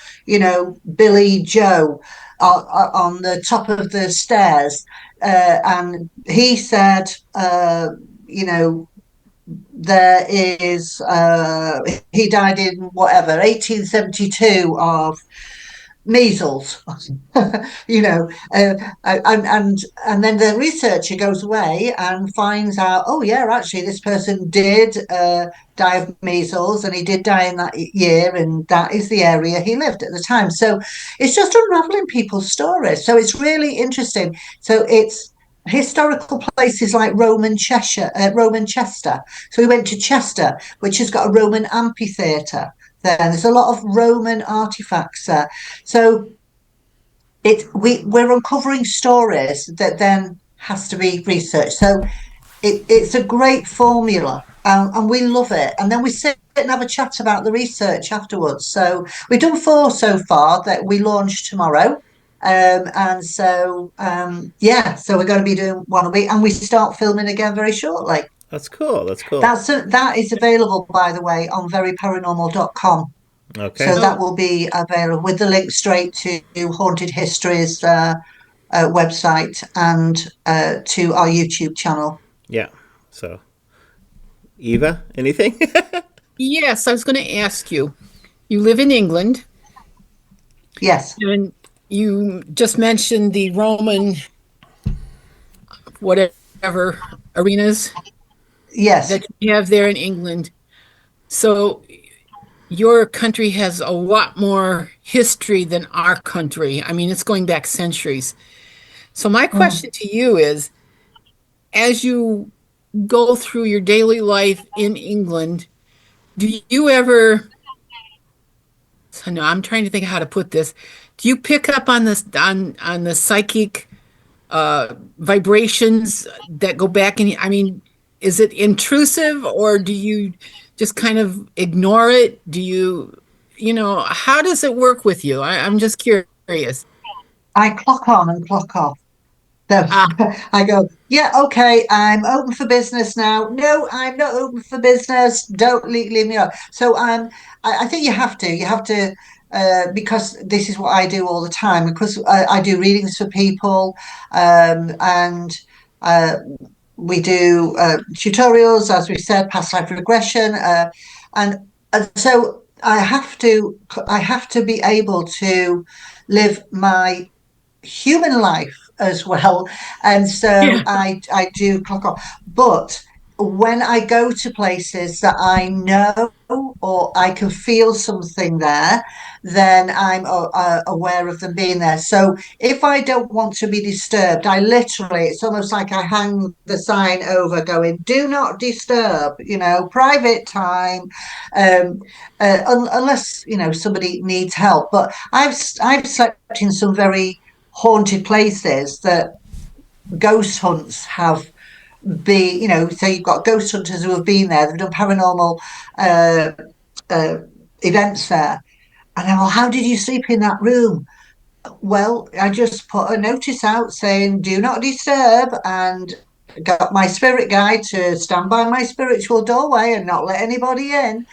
[SPEAKER 4] Billy Joe on the top of the stairs, and he said there is he died in whatever 1872 of measles. And then the researcher goes away and finds out, oh yeah, actually this person did die of measles, and he did die in that year, and that is the area he lived at the time. So it's just unraveling people's stories. So it's really interesting. So it's historical places like Roman Chester. So we went to Chester, which has got a Roman amphitheatre there. There's a lot of Roman artifacts there. So we're uncovering stories that then has to be researched. So it's a great formula, and we love it. And then we sit and have a chat about the research afterwards. So we've done 4 so far that we launch tomorrow. And so so we're going to be doing 1 a week, and we start filming again very shortly.
[SPEAKER 1] That's cool.
[SPEAKER 4] That is available, by the way, on veryparanormal.com.
[SPEAKER 1] Okay.
[SPEAKER 4] So that will be available with the link straight to Haunted History's website, and to our YouTube channel.
[SPEAKER 1] Yeah. So, Eva, anything?
[SPEAKER 3] Yes, I was going to ask you. You live in England.
[SPEAKER 4] Yes.
[SPEAKER 3] And you just mentioned the Roman whatever arenas.
[SPEAKER 4] Yes.
[SPEAKER 3] That you have there in England. So your country has a lot more history than our country. I mean, it's going back centuries. So my question to you is, as you go through your daily life in England, do you ever, so no, I'm trying to think how to put this. Do you pick up on this on the psychic vibrations that go back in? I mean, is it intrusive or do you just kind of ignore it? Do you, how does it work with you? I'm just curious.
[SPEAKER 4] I clock on and clock off. So
[SPEAKER 3] Ah,
[SPEAKER 4] I go, yeah, okay, I'm open for business now. No, I'm not open for business. Don't leave me alone. So I think you have to, because this is what I do all the time. Because I do readings for people, and uh, we do tutorials, as we said, past life regression, and so I have to be able to live my human life as well. And so
[SPEAKER 3] yeah.
[SPEAKER 4] I do clock off. But when I go to places that I know or I can feel something there, then I'm aware of them being there. So if I don't want to be disturbed, I literally, it's almost like I hang the sign over going, do not disturb, private time, unless, somebody needs help. But I've slept in some very haunted places that ghost hunts have been, so you've got ghost hunters who have been there, they've done paranormal uh, uh, events there. And I'm, well, how did you sleep in that room? Well, I just put a notice out saying, do not disturb, and got my spirit guide to stand by my spiritual doorway and not let anybody in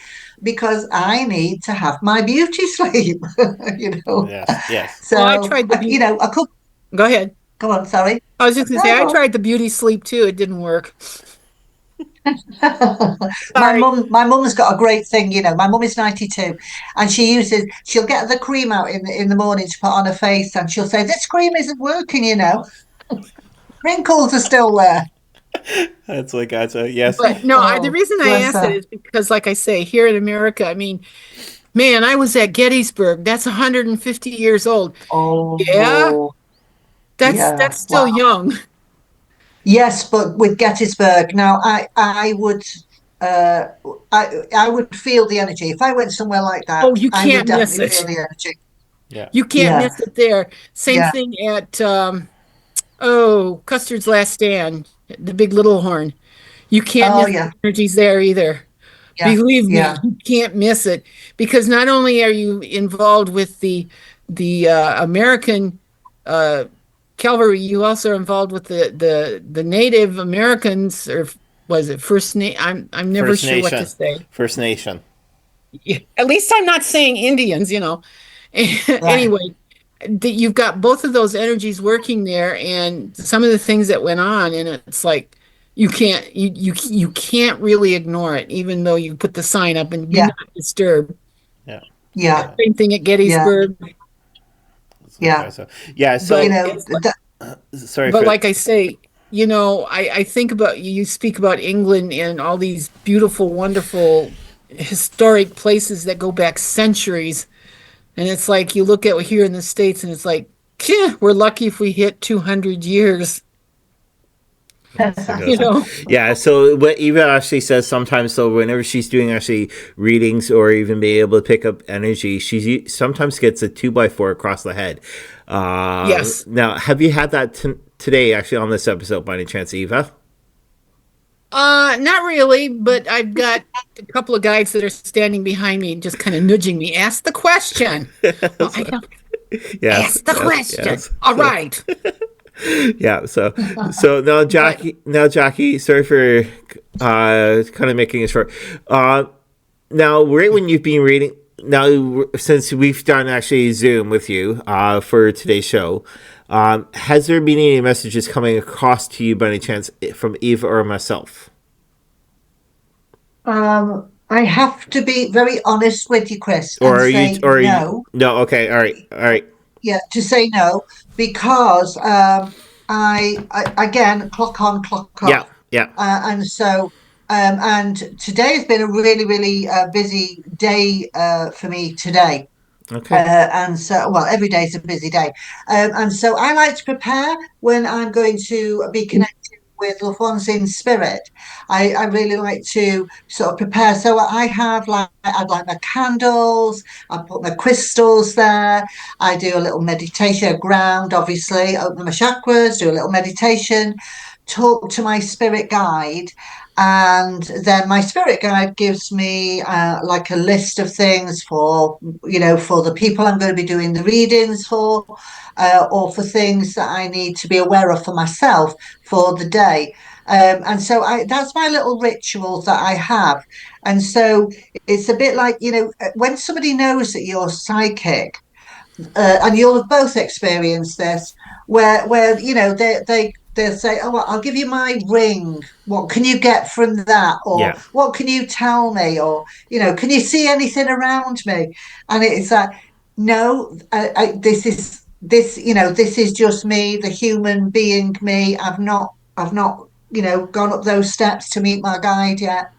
[SPEAKER 4] because I need to have my beauty sleep, you know.
[SPEAKER 1] Yes, yes.
[SPEAKER 3] Well, I
[SPEAKER 4] So,
[SPEAKER 3] tried the beauty.
[SPEAKER 4] a couple,
[SPEAKER 3] Go ahead.
[SPEAKER 4] go on, sorry.
[SPEAKER 3] I was just gonna say
[SPEAKER 4] No,
[SPEAKER 3] I
[SPEAKER 4] go on.
[SPEAKER 3] tried the beauty sleep too. It didn't work.
[SPEAKER 4] my
[SPEAKER 3] Sorry.
[SPEAKER 4] mum's got a great thing, my mum is 92 and she'll get the cream out in the morning to put on her face and she'll say, this cream isn't working, wrinkles are still there.
[SPEAKER 1] That's what gotcha. Yes.
[SPEAKER 3] But no, the
[SPEAKER 4] Oh,
[SPEAKER 3] reason I
[SPEAKER 4] bless
[SPEAKER 3] asked it
[SPEAKER 4] her.
[SPEAKER 3] is because, like I say, here in America, I mean, man, I was at Gettysburg. That's 150 years old. Yeah,
[SPEAKER 4] Oh,
[SPEAKER 3] that's
[SPEAKER 4] yeah.
[SPEAKER 3] still
[SPEAKER 4] Wow.
[SPEAKER 3] young.
[SPEAKER 4] Yes, but with Gettysburg, now I would uh I would feel the energy. If I went somewhere like that,
[SPEAKER 3] Oh, you
[SPEAKER 4] I would
[SPEAKER 3] can't miss
[SPEAKER 4] definitely feel
[SPEAKER 3] it.
[SPEAKER 4] the energy.
[SPEAKER 1] Yeah.
[SPEAKER 3] You can't
[SPEAKER 4] Yeah,
[SPEAKER 3] miss it there. Same
[SPEAKER 4] yeah.
[SPEAKER 3] thing at Custer's Last Stand, the Big Little Horn. You can't
[SPEAKER 4] Oh
[SPEAKER 3] miss
[SPEAKER 4] yeah,
[SPEAKER 3] the energies there either.
[SPEAKER 4] yeah,
[SPEAKER 3] Believe me,
[SPEAKER 4] yeah.
[SPEAKER 3] you can't miss it because not only are you involved with the American uh, cavalry, you also are involved with the Native Americans, or was it First Nation? I'm never
[SPEAKER 1] First
[SPEAKER 3] sure what to
[SPEAKER 1] Nation.
[SPEAKER 3] say.
[SPEAKER 1] First Nation.
[SPEAKER 3] Yeah, at least I'm not saying Indians.
[SPEAKER 4] Right.
[SPEAKER 3] Anyway, you've got both of those energies working there, and some of the things that went on, and it's like you can't really ignore it, even though you put the sign up and do
[SPEAKER 4] Yeah,
[SPEAKER 3] not disturb.
[SPEAKER 1] Yeah.
[SPEAKER 4] yeah,
[SPEAKER 3] Same thing at
[SPEAKER 4] yeah,
[SPEAKER 3] Gettysburg,
[SPEAKER 1] That's what
[SPEAKER 4] yeah.
[SPEAKER 1] gotcha. Yeah.
[SPEAKER 3] but
[SPEAKER 1] So
[SPEAKER 3] it's
[SPEAKER 1] sorry
[SPEAKER 3] but
[SPEAKER 1] for.
[SPEAKER 3] like I say, I think about you speak about England and all these beautiful, wonderful, historic places that go back centuries. And it's like you look at here in the States and it's like, we're lucky if we hit 200 years,
[SPEAKER 1] So
[SPEAKER 3] you
[SPEAKER 1] gotcha.
[SPEAKER 3] know?
[SPEAKER 1] Yeah. So what Eva actually says sometimes, so whenever she's doing actually readings or even be able to pick up energy, she sometimes gets a 2x4 across the head.
[SPEAKER 3] Yes.
[SPEAKER 1] Now, have you had that today actually on this episode by any chance, Eva?
[SPEAKER 3] Not really, but I've got a couple of guides that are standing behind me, just kind of nudging me. Ask the question. Well, I don't
[SPEAKER 1] Yes.
[SPEAKER 3] ask the
[SPEAKER 1] Yes.
[SPEAKER 3] question.
[SPEAKER 1] Yes.
[SPEAKER 3] All right.
[SPEAKER 1] Yeah. So now,
[SPEAKER 3] But
[SPEAKER 1] Jackie. Sorry for kind of making it short. Now, right when you've been reading, now since we've done actually Zoom with you for today's show, has there been any messages coming across to you by any chance from Eva or myself?
[SPEAKER 4] I have to be very honest with you, Chris,
[SPEAKER 1] Or
[SPEAKER 4] and
[SPEAKER 1] are you?
[SPEAKER 4] say
[SPEAKER 1] Or are you?
[SPEAKER 4] no.
[SPEAKER 1] No. Okay. All right. All right.
[SPEAKER 4] Yeah, to say no because I again clock on, clock
[SPEAKER 1] Yeah.
[SPEAKER 4] off,
[SPEAKER 1] Yeah.
[SPEAKER 4] and so And today has been a really, really busy day for me today.
[SPEAKER 1] Okay.
[SPEAKER 4] And so, well, every day is a busy day. And so I like to prepare when I'm going to be connected with loved ones in spirit. I really like to sort of prepare. So I'd like my candles, I put my crystals there, I do a little meditation, ground, obviously, open my chakras, do a little meditation, talk to my spirit guide, and then my spirit guide gives me like a list of things for for the people I'm going to be doing the readings for, or for things that I need to be aware of for myself for the day. And so that's my little rituals that I have. And so it's a bit like, when somebody knows that you're psychic, and you'll have both experienced this, where they'll say, "Oh, well, I'll give you my ring. What can you get from that? Or
[SPEAKER 1] Yeah.
[SPEAKER 4] what can you tell me? Or can you see anything around me?" And it's like, no, this is just me, the human being me. I've not gone up those steps to meet my guide yet.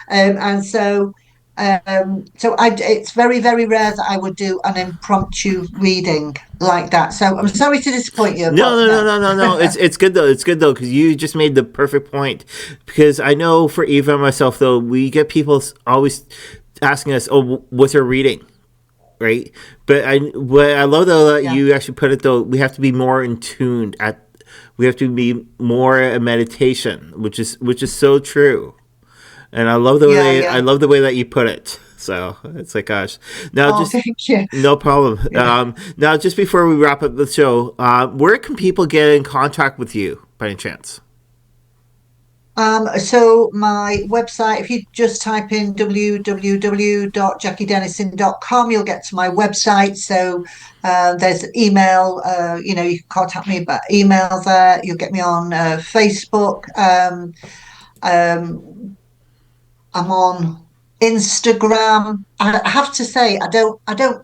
[SPEAKER 4] And so it's very, very rare that I would do an impromptu reading like that. So I'm sorry to disappoint you,
[SPEAKER 1] No,
[SPEAKER 4] but
[SPEAKER 1] no, no,
[SPEAKER 4] no.
[SPEAKER 1] no, no, no. It's good though. It's good though because you just made the perfect point. Because I know for Eva and myself though, we get people always asking us, "Oh, what's our reading?" Right? But I love though that
[SPEAKER 4] Yeah.
[SPEAKER 1] you actually put it though. We have to be more in tuned at. We have to be more a meditation, which is so true. And I love the
[SPEAKER 4] Yeah,
[SPEAKER 1] way
[SPEAKER 4] yeah.
[SPEAKER 1] that you put it. So it's like, gosh. Now,
[SPEAKER 4] Oh,
[SPEAKER 1] just
[SPEAKER 4] thank you.
[SPEAKER 1] no problem.
[SPEAKER 4] Yeah.
[SPEAKER 1] Now, just before we wrap up the show, where can people get in contact with you by any chance?
[SPEAKER 4] So my website, if you just type in www.jackiedennison.com, you'll get to my website. So there's email, you can contact me by email there. You'll get me on Facebook. Um, I'm on Instagram. I have to say, I don't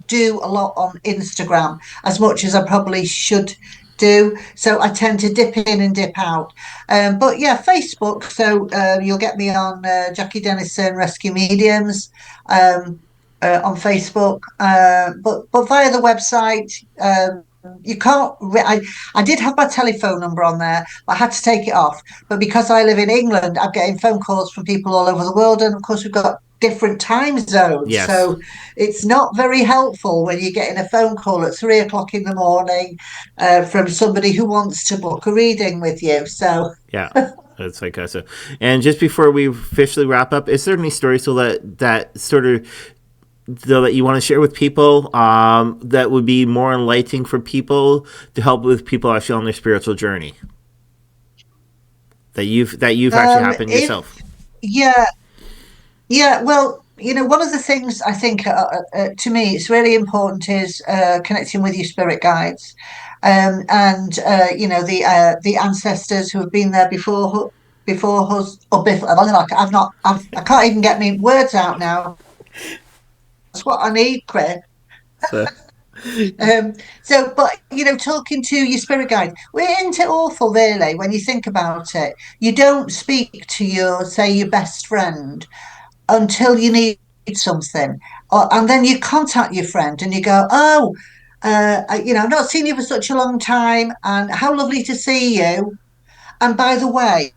[SPEAKER 4] do a lot on Instagram as much as I probably should do. So I tend to dip in and dip out. But yeah, Facebook. So you'll get me on Jackie Dennison Rescue Mediums on Facebook. But via the website. You can't. I did have my telephone number on there, but I had to take it off. But because I live in England, I'm getting phone calls from people all over the world, and of course we've got different time zones,
[SPEAKER 1] Yes.
[SPEAKER 4] so it's not very helpful when you're getting a phone call at 3 o'clock in the morning from somebody who wants to book a reading with you. So
[SPEAKER 1] Yeah. It's like so. And just before we officially wrap up, is there any stories so that sort of though that you want to share with people that would be more enlightening for people to help with people actually on their spiritual journey that you've actually happened
[SPEAKER 4] if
[SPEAKER 1] yourself?
[SPEAKER 4] yeah, yeah, well, one of the things I think to me it's really important is connecting with your spirit guides, and the ancestors who have been there before us, or before. I can't even get my words out now. That's what I need, Chris.
[SPEAKER 1] So,
[SPEAKER 4] But talking to your spirit guide, we're into awful, really, when you think about it. You don't speak to your best friend until you need something, and then you contact your friend and you go, "Oh, I've not seen you for such a long time, and how lovely to see you. And by the way,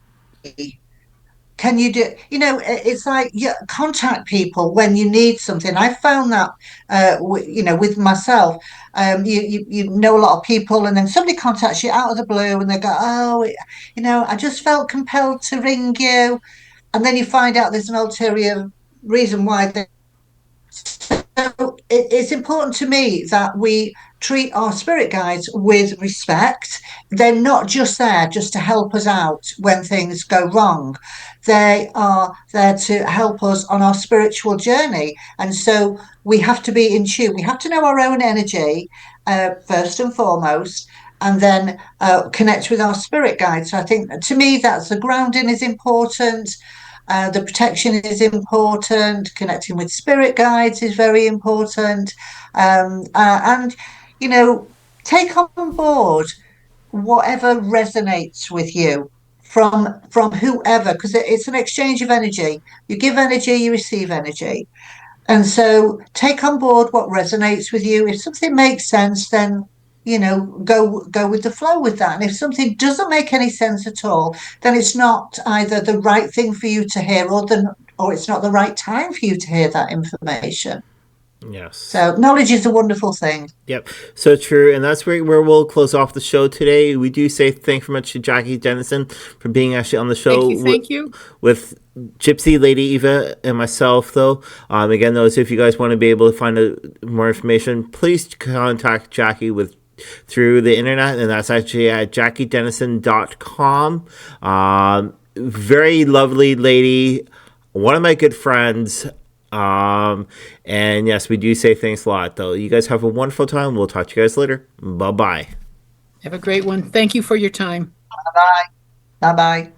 [SPEAKER 4] can you do?" It's like you contact people when you need something. I found that, with myself. You know a lot of people, and then somebody contacts you out of the blue, and they go, "Oh, I just felt compelled to ring you," and then you find out there's an ulterior reason why they. So it's important to me that we treat our spirit guides with respect. They're not just there just to help us out when things go wrong. They are there to help us on our spiritual journey. And so we have to be in tune. We have to know our own energy, first and foremost, and then connect with our spirit guides. So I think to me, that's the grounding is important. The protection is important. Connecting with spirit guides is very important. And, take on board whatever resonates with you from whoever, because it's an exchange of energy. You give energy, you receive energy. And so take on board what resonates with you. If something makes sense, then go with the flow with that. And if something doesn't make any sense at all, then it's not either the right thing for you to hear, or it's not the right time for you to hear that information.
[SPEAKER 1] Yes.
[SPEAKER 4] So knowledge is a wonderful thing.
[SPEAKER 1] Yep, so true, and that's where we'll close off the show today. We do say thank you very much to Jackie Dennison for being actually on the show.
[SPEAKER 3] Thank you.
[SPEAKER 1] With Gypsy, Lady Eva, and myself, though. Again, though, so if you guys want to be able to find more information, please contact Jackie through the internet, and that's actually at jackiedennison.com. Very lovely lady, one of my good friends. And yes, we do say thanks a lot, though. You guys have a wonderful time. We'll talk to you guys later. Bye-bye.
[SPEAKER 3] Have a great one. Thank you for your time.
[SPEAKER 4] Bye-bye. Bye-bye.